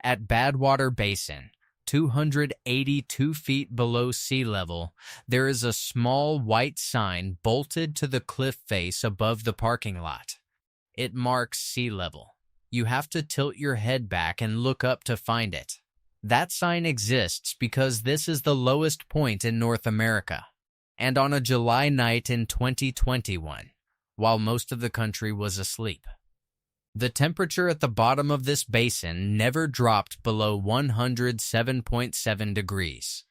At Badwater Basin, 282 feet below sea level, there is a small white sign bolted to the cliff face above the parking lot. It marks sea level. You have to tilt your head back and look up to find it. That sign exists because this is the lowest point in North America. And on a July night in 2021, while most of the country was asleep, the temperature at the bottom of this basin never dropped below 107.7 degrees.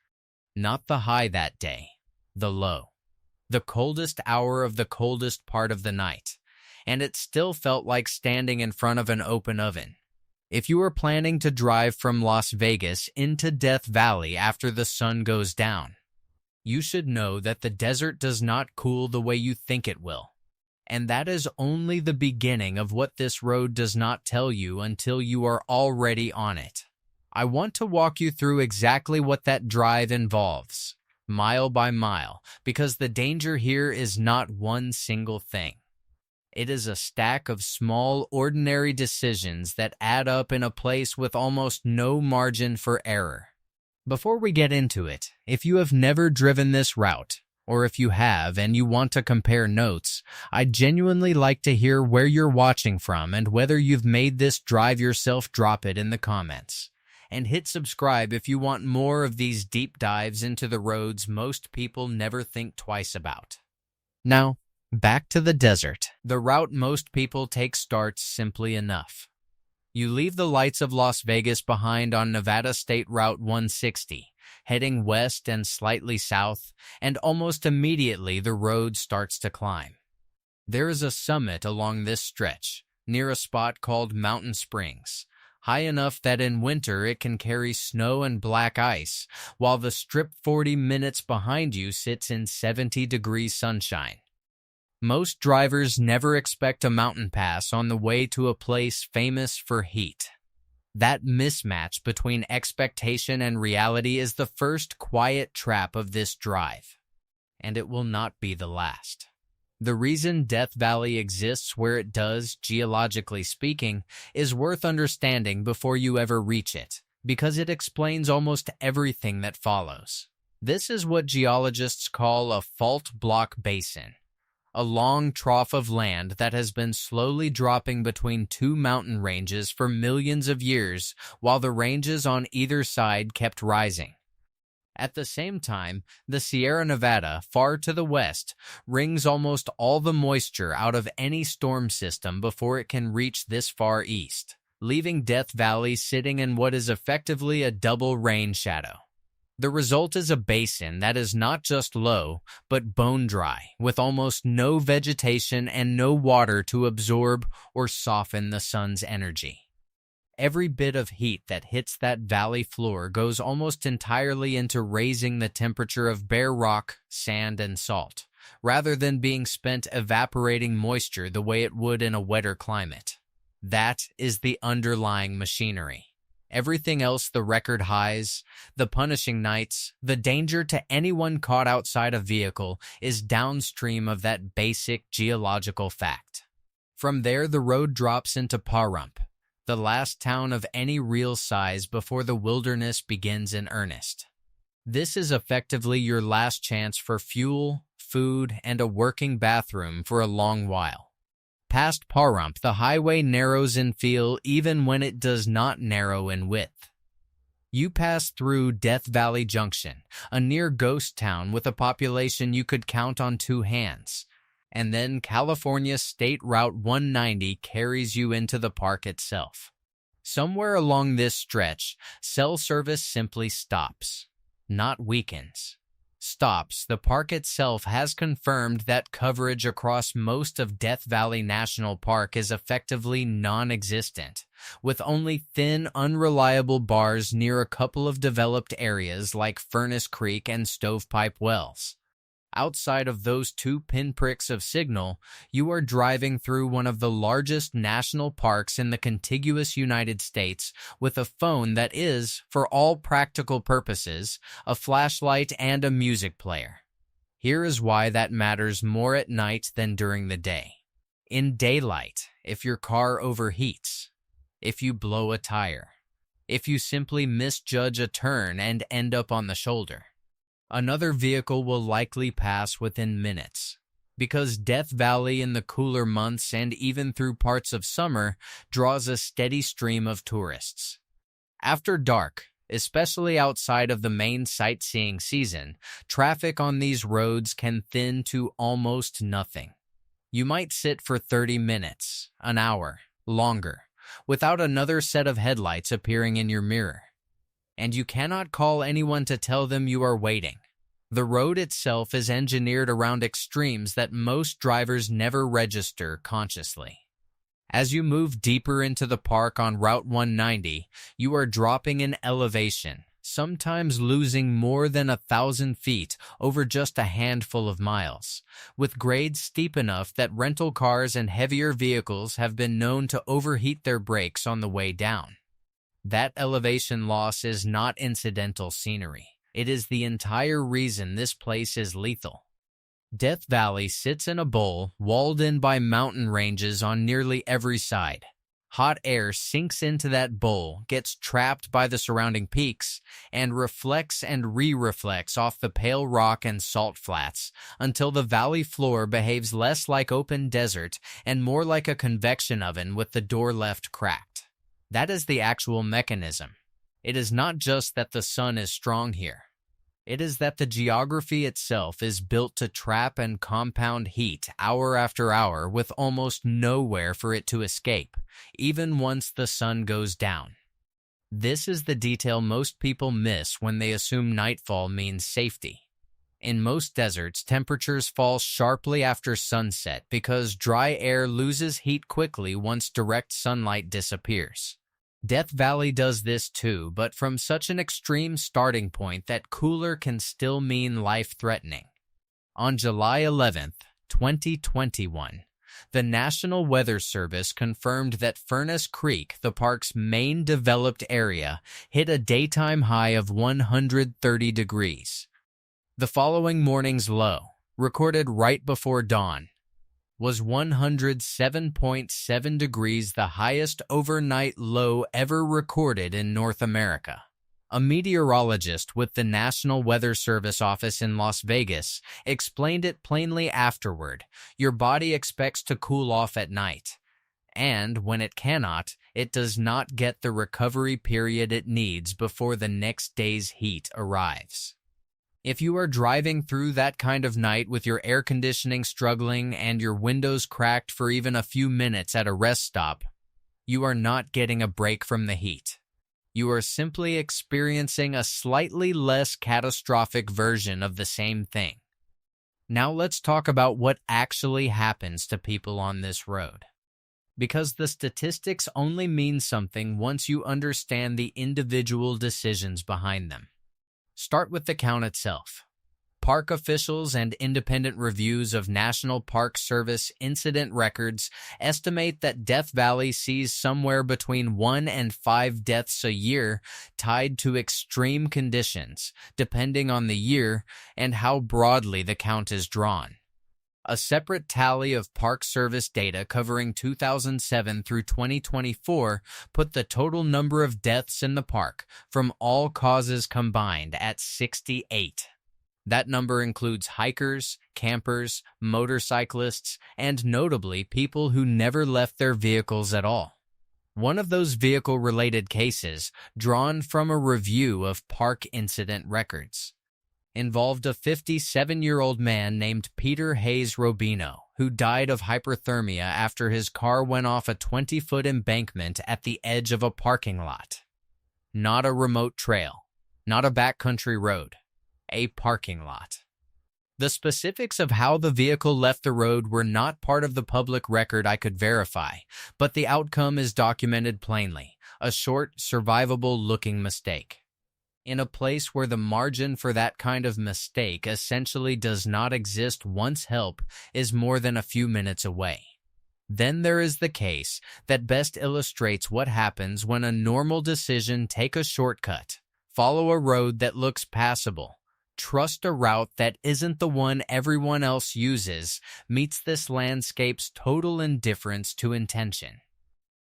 Not the high that day, the low. The coldest hour of the coldest part of the night, and it still felt like standing in front of an open oven. If you are planning to drive from Las Vegas into Death Valley after the sun goes down, you should know that the desert does not cool the way you think it will. And that is only the beginning of what this road does not tell you until you are already on it. I want to walk you through exactly what that drive involves, mile by mile, because the danger here is not one single thing. It is a stack of small, ordinary decisions that add up in a place with almost no margin for error. Before we get into it, if you have never driven this route, or if you have and you want to compare notes, I'd genuinely like to hear where you're watching from and whether you've made this drive yourself. Drop it in the comments. And hit subscribe if you want more of these deep dives into the roads most people never think twice about. Now, back to the desert. The route most people take starts simply enough. You leave the lights of Las Vegas behind on Nevada State Route 160, heading west and slightly south, and almost immediately the road starts to climb. There is a summit along this stretch, near a spot called Mountain Springs, high enough that in winter it can carry snow and black ice, while the strip 40 minutes behind you sits in 70-degree sunshine. Most drivers never expect a mountain pass on the way to a place famous for heat. That mismatch between expectation and reality is the first quiet trap of this drive, and it will not be the last. The reason Death Valley exists where it does, geologically speaking, is worth understanding before you ever reach it, because it explains almost everything that follows. This is what geologists call a fault block basin. A long trough of land that has been slowly dropping between two mountain ranges for millions of years, while the ranges on either side kept rising. At the same time, the Sierra Nevada, far to the west, wrings almost all the moisture out of any storm system before it can reach this far east, leaving Death Valley sitting in what is effectively a double rain shadow. The result is a basin that is not just low, but bone dry, with almost no vegetation and no water to absorb or soften the sun's energy. Every bit of heat that hits that valley floor goes almost entirely into raising the temperature of bare rock, sand, and salt, rather than being spent evaporating moisture the way it would in a wetter climate. That is the underlying machinery. Everything else, the record highs, the punishing nights, the danger to anyone caught outside a vehicle, is downstream of that basic geological fact. From there, the road drops into Pahrump, the last town of any real size before the wilderness begins in earnest. This is effectively your last chance for fuel, food, and a working bathroom for a long while. Past Pahrump, the highway narrows in feel even when it does not narrow in width. You pass through Death Valley Junction, a near ghost town with a population you could count on two hands, and then California State Route 190 carries you into the park itself. Somewhere along this stretch, cell service simply stops, not weakens. Stops. The park itself has confirmed that coverage across most of Death Valley National Park is effectively non-existent, with only thin, unreliable bars near a couple of developed areas like Furnace Creek and Stovepipe Wells. Outside of those two pinpricks of signal, you are driving through one of the largest national parks in the contiguous United States with a phone that is, for all practical purposes, a flashlight and a music player. Here is why that matters more at night than during the day. In daylight, if your car overheats, if you blow a tire, if you simply misjudge a turn and end up on the shoulder. Another vehicle will likely pass within minutes, because Death Valley in the cooler months and even through parts of summer draws a steady stream of tourists. After dark, especially outside of the main sightseeing season, traffic on these roads can thin to almost nothing. You might sit for 30 minutes, an hour, longer, without another set of headlights appearing in your mirror. And you cannot call anyone to tell them you are waiting. The road itself is engineered around extremes that most drivers never register consciously. As you move deeper into the park on Route 190, you are dropping in elevation, sometimes losing more than 1,000 feet over just a handful of miles, with grades steep enough that rental cars and heavier vehicles have been known to overheat their brakes on the way down. That elevation loss is not incidental scenery. It is the entire reason this place is lethal. Death Valley sits in a bowl walled in by mountain ranges on nearly every side. Hot air sinks into that bowl, gets trapped by the surrounding peaks, and reflects and re-reflects off the pale rock and salt flats until the valley floor behaves less like open desert and more like a convection oven with the door left cracked. That is the actual mechanism. It is not just that the sun is strong here. It is that the geography itself is built to trap and compound heat hour after hour with almost nowhere for it to escape, even once the sun goes down. This is the detail most people miss when they assume nightfall means safety. In most deserts, temperatures fall sharply after sunset because dry air loses heat quickly once direct sunlight disappears. Death Valley does this too, but from such an extreme starting point that cooler can still mean life-threatening. On July 11th, 2021, the National Weather Service confirmed that Furnace Creek, the park's main developed area, hit a daytime high of 130 degrees. The following morning's low, recorded right before dawn, was 107.7 degrees, the highest overnight low ever recorded in North America. A meteorologist with the National Weather Service office in Las Vegas explained it plainly afterward. Your body expects to cool off at night, and when it cannot, it does not get the recovery period it needs before the next day's heat arrives. If you are driving through that kind of night with your air conditioning struggling and your windows cracked for even a few minutes at a rest stop, you are not getting a break from the heat. You are simply experiencing a slightly less catastrophic version of the same thing. Now let's talk about what actually happens to people on this road. Because the statistics only mean something once you understand the individual decisions behind them. Start with the count itself. Park officials and independent reviews of National Park Service incident records estimate that Death Valley sees somewhere between 1 and 5 deaths a year tied to extreme conditions, depending on the year and how broadly the count is drawn. A separate tally of Park Service data covering 2007 through 2024 put the total number of deaths in the park from all causes combined at 68. That number includes hikers, campers, motorcyclists, and notably people who never left their vehicles at all. One of those vehicle-related cases, drawn from a review of park incident records, involved a 57-year-old man named Peter Hayes Robino, who died of hyperthermia after his car went off a 20-foot embankment at the edge of a parking lot. Not a remote trail, not a backcountry road, a parking lot. The specifics of how the vehicle left the road were not part of the public record I could verify, but the outcome is documented plainly, a short, survivable-looking mistake. In a place where the margin for that kind of mistake essentially does not exist once help is more than a few minutes away. Then there is the case that best illustrates what happens when a normal decision: take a shortcut, follow a road that looks passable, trust a route that isn't the one everyone else uses, meets this landscape's total indifference to intention.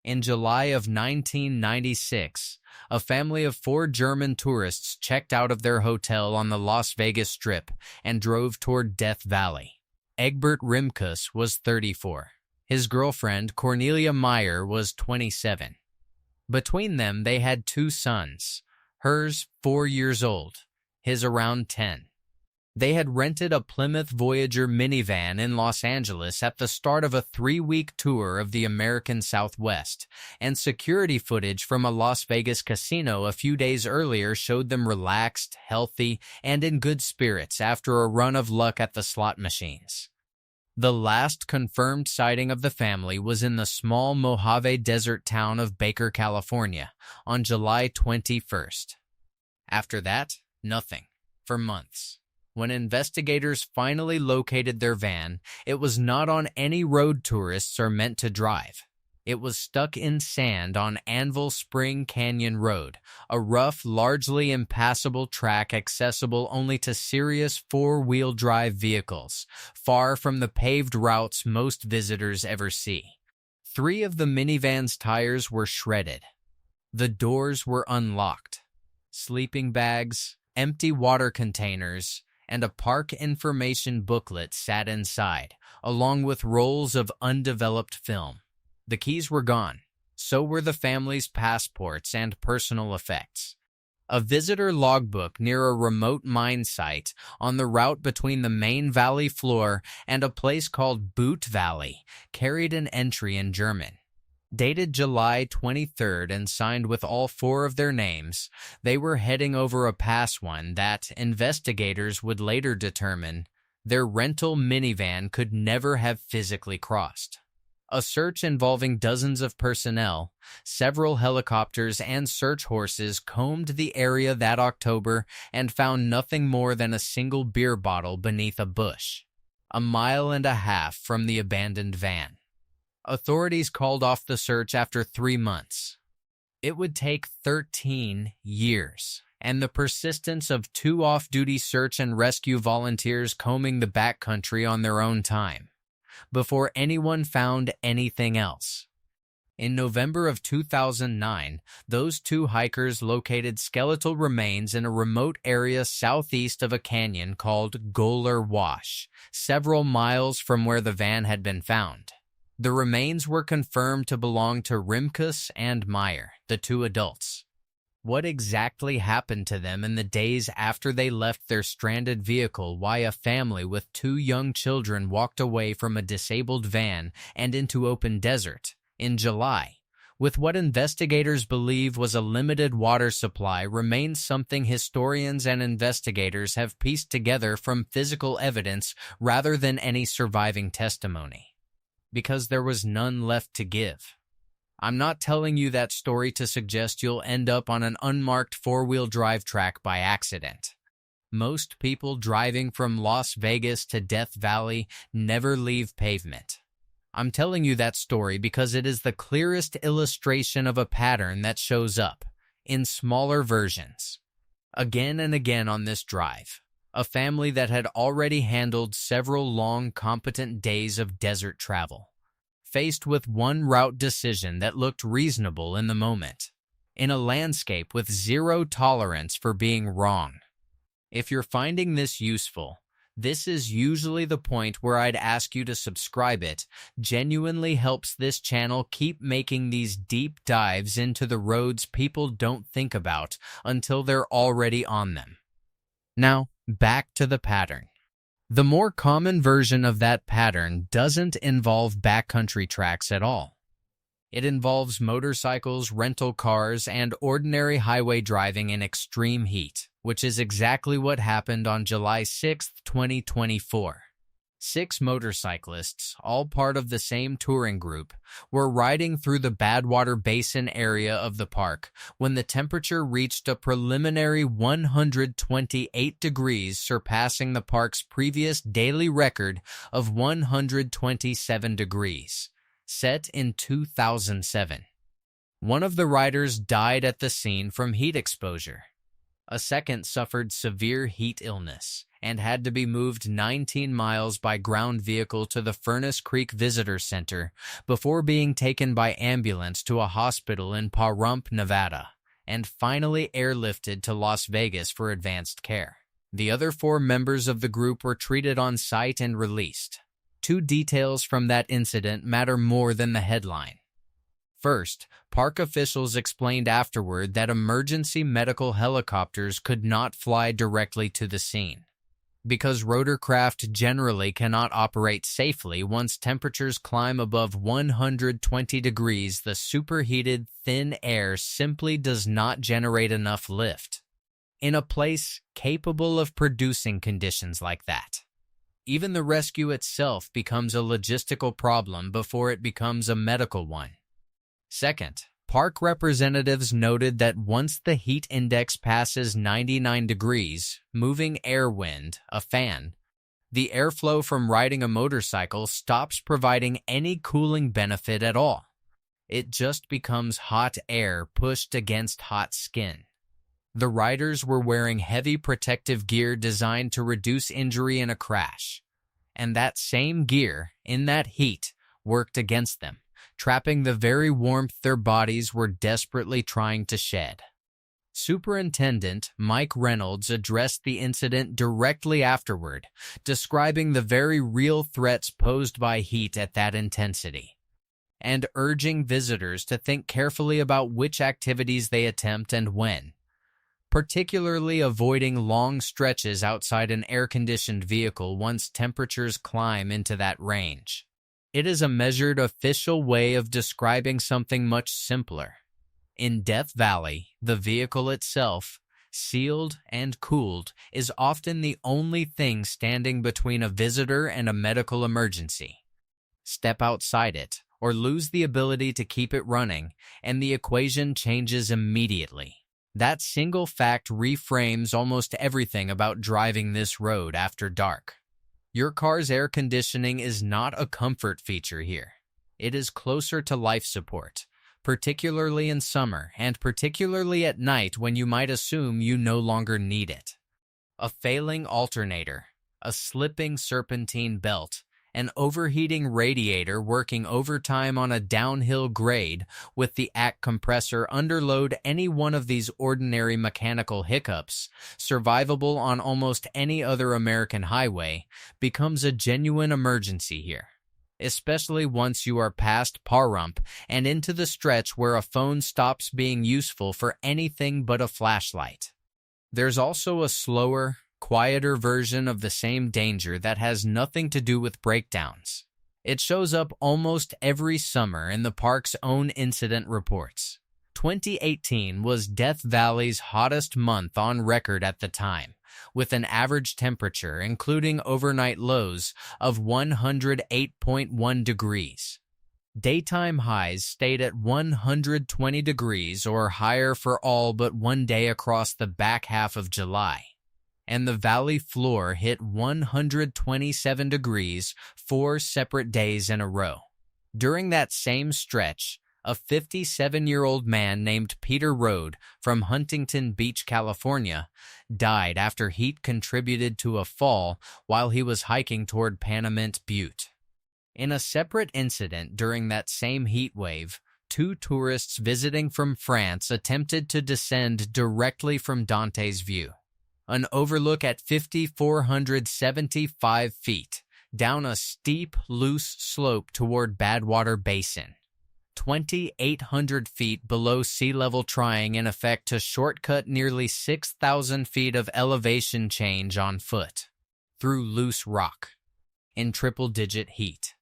In July of 1996, A family of 4 German tourists checked out of their hotel on the Las Vegas Strip and drove toward Death Valley. Egbert Rimkus was 34. His girlfriend, Cornelia Meyer, was 27. Between them, they had 2 sons, hers 4 years old, his around 10. They had rented a Plymouth Voyager minivan in Los Angeles at the start of a 3-week tour of the American Southwest, and security footage from a Las Vegas casino a few days earlier showed them relaxed, healthy, and in good spirits after a run of luck at the slot machines. The last confirmed sighting of the family was in the small Mojave Desert town of Baker, California, on July 21st. After that, nothing, for months. When investigators finally located their van, it was not on any road tourists are meant to drive. It was stuck in sand on Anvil Spring Canyon Road, a rough, largely impassable track accessible only to serious 4-wheel drive vehicles, far from the paved routes most visitors ever see. 3 of the minivan's tires were shredded. The doors were unlocked. Sleeping bags, empty water containers, and a park information booklet sat inside, along with rolls of undeveloped film. The keys were gone. So were the family's passports and personal effects. A visitor logbook near a remote mine site on the route between the main valley floor and a place called Boot Valley carried an entry in German. Dated July 23rd and signed with all 4 of their names, they were heading over a pass one that, investigators would later determine, their rental minivan could never have physically crossed. A search involving dozens of personnel, several helicopters, and search horses combed the area that October and found nothing more than a single beer bottle beneath a bush, 1.5 miles from the abandoned van. Authorities called off the search after 3 months. It would take 13 years, and the persistence of 2 off-duty search and rescue volunteers combing the backcountry on their own time, before anyone found anything else. In November of 2009, those 2 hikers located skeletal remains in a remote area southeast of a canyon called Goler Wash, several miles from where the van had been found. The remains were confirmed to belong to Rimkus and Meyer, the 2 adults. What exactly happened to them in the days after they left their stranded vehicle? Why a family with 2 young children walked away from a disabled van and into open desert in July, with what investigators believe was a limited water supply, remains something historians and investigators have pieced together from physical evidence rather than any surviving testimony. Because there was none left to give. I'm not telling you that story to suggest you'll end up on an unmarked 4-wheel drive track by accident. Most people driving from Las Vegas to Death Valley never leave pavement. I'm telling you that story because it is the clearest illustration of a pattern that shows up, in smaller versions, again and again on this drive. A family that had already handled several long, competent days of desert travel, faced with one route decision that looked reasonable in the moment, in a landscape with 0 tolerance for being wrong. If you're finding this useful, this is usually the point where I'd ask you to subscribe. It genuinely helps this channel keep making these deep dives into the roads people don't think about until they're already on them. Now, back to the pattern. The more common version of that pattern doesn't involve backcountry tracks at all. It involves motorcycles, rental cars, and ordinary highway driving in extreme heat, which is exactly what happened on July 6, 2024. 6 motorcyclists, all part of the same touring group, were riding through the Badwater Basin area of the park when the temperature reached a preliminary 128 degrees, surpassing the park's previous daily record of 127 degrees, set in 2007. One of the riders died at the scene from heat exposure. A second suffered severe heat illness and had to be moved 19 miles by ground vehicle to the Furnace Creek Visitor Center before being taken by ambulance to a hospital in Pahrump, Nevada, and finally airlifted to Las Vegas for advanced care. The other 4 members of the group were treated on site and released. 2 details from that incident matter more than the headline. First, park officials explained afterward that emergency medical helicopters could not fly directly to the scene, because rotorcraft generally cannot operate safely once temperatures climb above 120 degrees. The superheated, thin air simply does not generate enough lift in a place capable of producing conditions like that. Even the rescue itself becomes a logistical problem before it becomes a medical one. Second, park representatives noted that once the heat index passes 99 degrees, moving air wind, a fan, the airflow from riding a motorcycle stops providing any cooling benefit at all. It just becomes hot air pushed against hot skin. The riders were wearing heavy protective gear designed to reduce injury in a crash, and that same gear, in that heat, worked against them, trapping the very warmth their bodies were desperately trying to shed. Superintendent Mike Reynolds addressed the incident directly afterward, describing the very real threats posed by heat at that intensity, and urging visitors to think carefully about which activities they attempt and when, particularly avoiding long stretches outside an air-conditioned vehicle once temperatures climb into that range. It is a measured official way of describing something much simpler. In Death Valley, the vehicle itself, sealed and cooled, is often the only thing standing between a visitor and a medical emergency. Step outside it, or lose the ability to keep it running, and the equation changes immediately. That single fact reframes almost everything about driving this road after dark. Your car's air conditioning is not a comfort feature here. It is closer to life support, particularly in summer and particularly at night when you might assume you no longer need it. A failing alternator, a slipping serpentine belt, an overheating radiator working overtime on a downhill grade with the ACK compressor underload, any one of these ordinary mechanical hiccups, survivable on almost any other American highway, becomes a genuine emergency here, especially once you are past Pahrump and into the stretch where a phone stops being useful for anything but a flashlight. There's also a slower, quieter version of the same danger that has nothing to do with breakdowns. It shows up almost every summer in the park's own incident reports. 2018 was Death Valley's hottest month on record at the time, with an average temperature, including overnight lows, of 108.1 degrees. Daytime highs stayed at 120 degrees or higher for all but one day across the back half of July, and the valley floor hit 127 degrees 4 separate days in a row. During that same stretch, a 57-year-old man named Peter Rode from Huntington Beach, California, died after heat contributed to a fall while he was hiking toward Panamint Butte. In a separate incident during that same heat wave, 2 tourists visiting from France attempted to descend directly from Dante's View, an overlook at 5,475 feet, down a steep, loose slope toward Badwater Basin, 2,800 feet below sea level, trying in effect to shortcut nearly 6,000 feet of elevation change on foot, through loose rock, in triple-digit heat.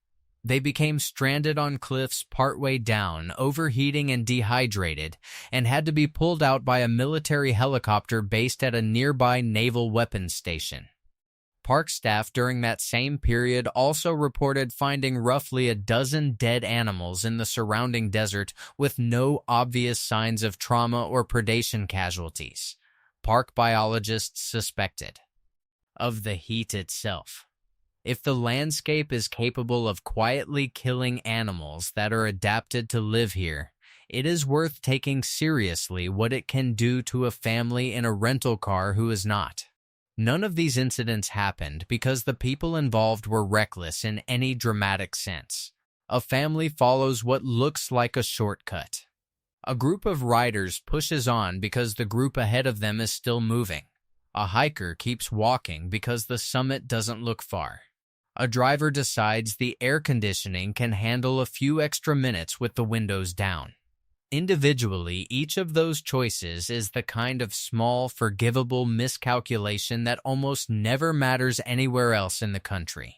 They became stranded on cliffs partway down, overheating and dehydrated, and had to be pulled out by a military helicopter based at a nearby naval weapons station. Park staff during that same period also reported finding roughly a dozen dead animals in the surrounding desert with no obvious signs of trauma or predation casualties, park biologists suspected. Of the heat itself. If the landscape is capable of quietly killing animals that are adapted to live here, it is worth taking seriously what it can do to a family in a rental car who is not. None of these incidents happened because the people involved were reckless in any dramatic sense. A family follows what looks like a shortcut. A group of riders pushes on because the group ahead of them is still moving. A hiker keeps walking because the summit doesn't look far. A driver decides the air conditioning can handle a few extra minutes with the windows down. Individually, each of those choices is the kind of small, forgivable miscalculation that almost never matters anywhere else in the country.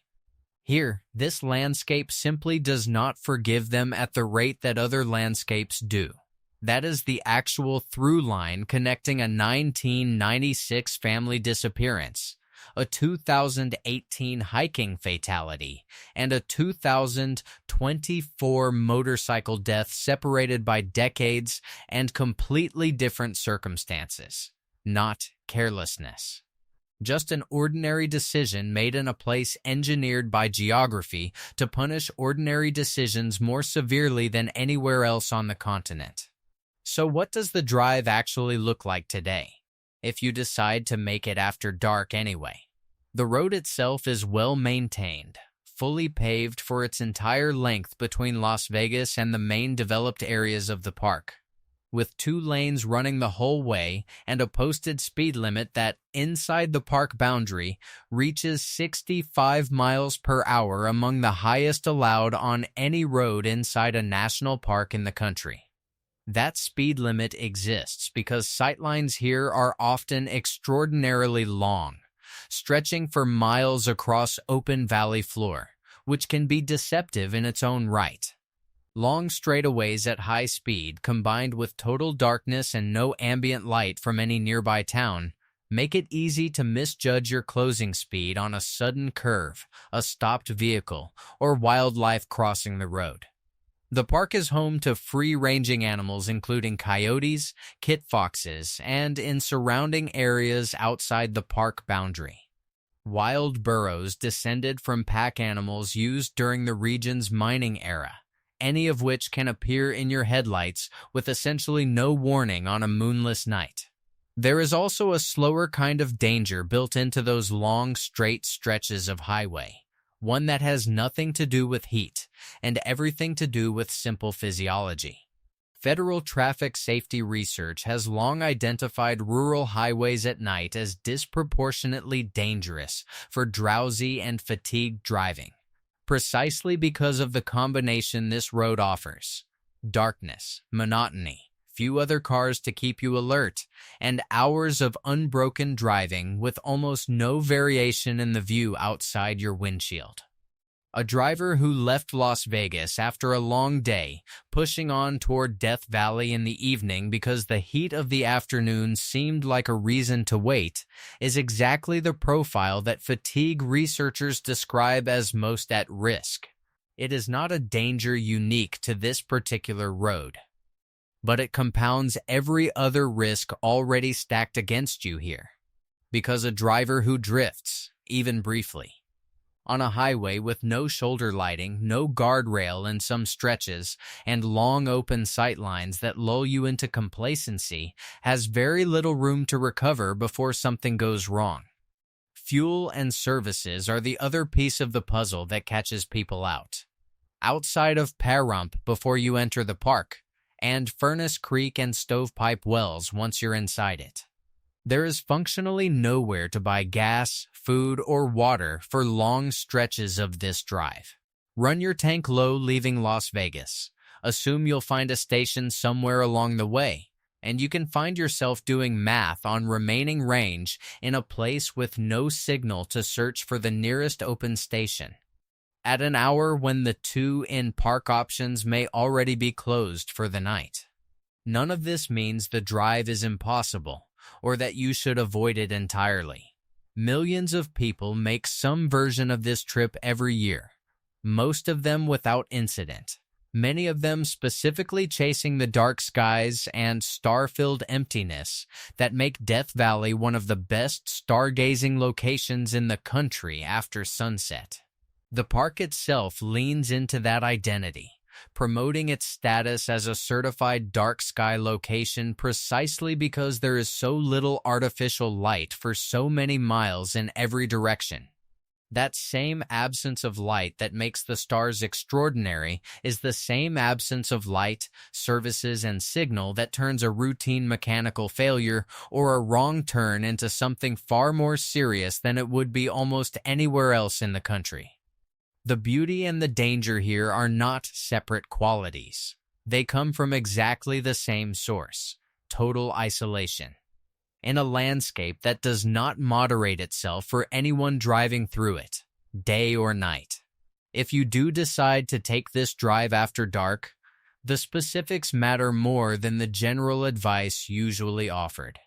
Here, this landscape simply does not forgive them at the rate that other landscapes do. That is the actual through line connecting a 1996 family disappearance, a 2018 hiking fatality, and a 2024 motorcycle death separated by decades and completely different circumstances. Not carelessness. Just an ordinary decision made in a place engineered by geography to punish ordinary decisions more severely than anywhere else on the continent. So what does the drive actually look like today, if you decide to make it after dark anyway? The road itself is well maintained, fully paved for its entire length between Las Vegas and the main developed areas of the park, with 2 lanes running the whole way and a posted speed limit that, inside the park boundary, reaches 65 miles per hour, among the highest allowed on any road inside a national park in the country. That speed limit exists because sightlines here are often extraordinarily long, stretching for miles across open valley floor, which can be deceptive in its own right. Long straightaways at high speed, combined with total darkness and no ambient light from any nearby town, make it easy to misjudge your closing speed on a sudden curve, a stopped vehicle, or wildlife crossing the road. The park is home to free-ranging animals including coyotes, kit foxes, and in surrounding areas outside the park boundary, wild burros descended from pack animals used during the region's mining era, any of which can appear in your headlights with essentially no warning on a moonless night. There is also a slower kind of danger built into those long, straight stretches of highway, one that has nothing to do with heat and everything to do with simple physiology. Federal traffic safety research has long identified rural highways at night as disproportionately dangerous for drowsy and fatigued driving, precisely because of the combination this road offers: darkness, monotony, few other cars to keep you alert, and hours of unbroken driving with almost no variation in the view outside your windshield. A driver who left Las Vegas after a long day, pushing on toward Death Valley in the evening because the heat of the afternoon seemed like a reason to wait, is exactly the profile that fatigue researchers describe as most at risk. It is not a danger unique to this particular road, but it compounds every other risk already stacked against you here. Because a driver who drifts, even briefly, on a highway with no shoulder lighting, no guardrail in some stretches, and long open sightlines that lull you into complacency, has very little room to recover before something goes wrong. Fuel and services are the other piece of the puzzle that catches people out. Outside of Pahrump before you enter the park, and Furnace Creek and Stovepipe Wells once you're inside it, there is functionally nowhere to buy gas, food, or water for long stretches of this drive. Run your tank low leaving Las Vegas. Assume you'll find a station somewhere along the way, and you can find yourself doing math on remaining range in a place with no signal to search for the nearest open station, at an hour when the 2 in-park options may already be closed for the night. None of this means the drive is impossible, or that you should avoid it entirely. Millions of people make some version of this trip every year, most of them without incident, many of them specifically chasing the dark skies and star-filled emptiness that make Death Valley one of the best stargazing locations in the country after sunset. The park itself leans into that identity, promoting its status as a certified dark sky location precisely because there is so little artificial light for so many miles in every direction. That same absence of light that makes the stars extraordinary is the same absence of light, services, and signal that turns a routine mechanical failure or a wrong turn into something far more serious than it would be almost anywhere else in the country. The beauty and the danger here are not separate qualities. They come from exactly the same source: total isolation. In a landscape that does not moderate itself for anyone driving through it, day or night. If you do decide to take this drive after dark, the specifics matter more than the general advice usually offered.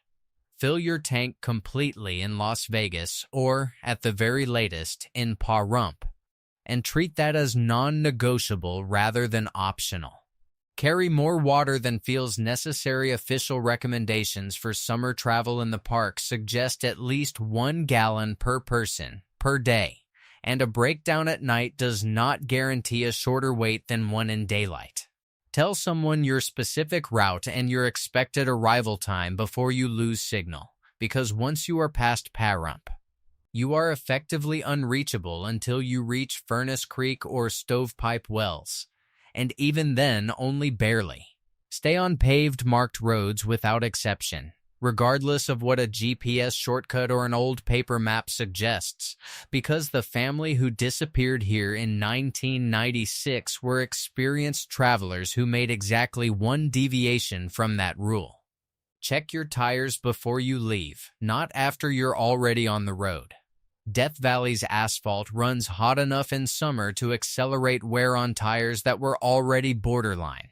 Fill your tank completely in Las Vegas or, at the very latest, in Pahrump, and treat that as non-negotiable rather than optional. Carry more water than feels necessary. Official recommendations for summer travel in the park suggest at least 1 gallon per person per day, and a breakdown at night does not guarantee a shorter wait than one in daylight. Tell someone your specific route and your expected arrival time before you lose signal, because once you are past Pahrump, you are effectively unreachable until you reach Furnace Creek or Stovepipe Wells, and even then only barely. Stay on paved marked roads without exception, regardless of what a GPS shortcut or an old paper map suggests, because the family who disappeared here in 1996 were experienced travelers who made exactly one deviation from that rule. Check your tires before you leave, not after you're already on the road. Death Valley's asphalt runs hot enough in summer to accelerate wear on tires that were already borderline.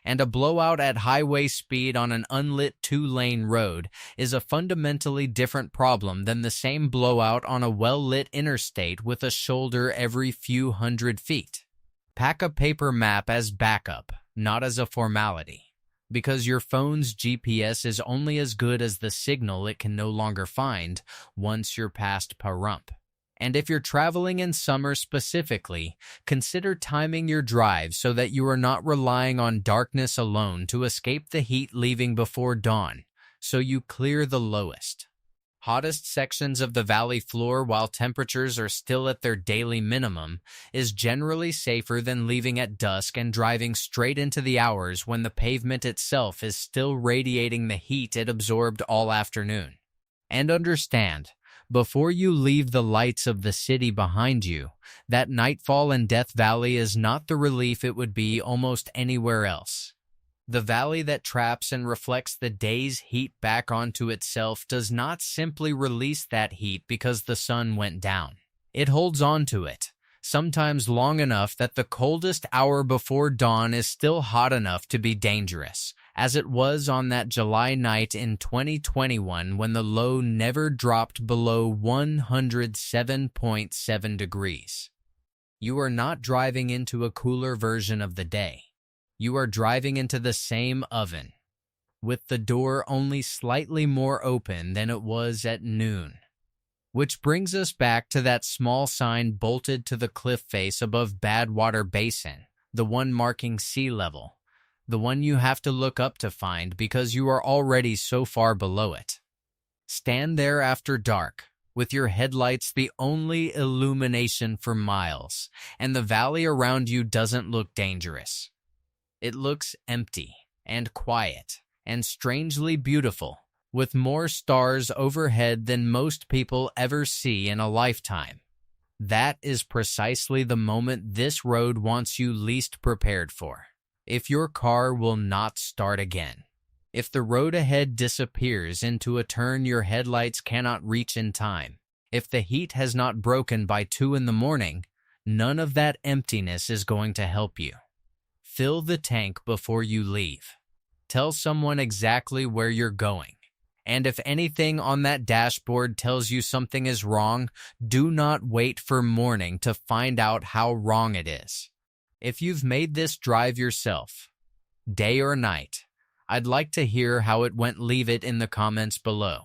And a blowout at highway speed on an unlit 2-lane road is a fundamentally different problem than the same blowout on a well-lit interstate with a shoulder every few hundred feet. Pack a paper map as backup, not as a formality, because your phone's GPS is only as good as the signal it can no longer find once you're past Pahrump. And if you're traveling in summer specifically, consider timing your drive so that you are not relying on darkness alone to escape the heat leaving before dawn, so you clear the lowest, hottest sections of the valley floor while temperatures are still at their daily minimum is generally safer than leaving at dusk and driving straight into the hours when the pavement itself is still radiating the heat it absorbed all afternoon. And understand, before you leave the lights of the city behind you, that nightfall in Death Valley is not the relief it would be almost anywhere else. The valley that traps and reflects the day's heat back onto itself does not simply release that heat because the sun went down. It holds on to it, sometimes long enough that the coldest hour before dawn is still hot enough to be dangerous, as it was on that July night in 2021 when the low never dropped below 107.7 degrees. You are not driving into a cooler version of the day. You are driving into the same oven, with the door only slightly more open than it was at noon. Which brings us back to that small sign bolted to the cliff face above Badwater Basin, the one marking sea level, the one you have to look up to find because you are already so far below it. Stand there after dark, with your headlights the only illumination for miles, and the valley around you doesn't look dangerous. It looks empty and quiet and strangely beautiful, with more stars overhead than most people ever see in a lifetime. That is precisely the moment this road wants you least prepared for. If your car will not start again, if the road ahead disappears into a turn your headlights cannot reach in time, if the heat has not broken by 2 a.m, none of that emptiness is going to help you. Fill the tank before you leave. Tell someone exactly where you're going. And if anything on that dashboard tells you something is wrong, do not wait for morning to find out how wrong it is. If you've made this drive yourself, day or night, I'd like to hear how it went. Leave it in the comments below.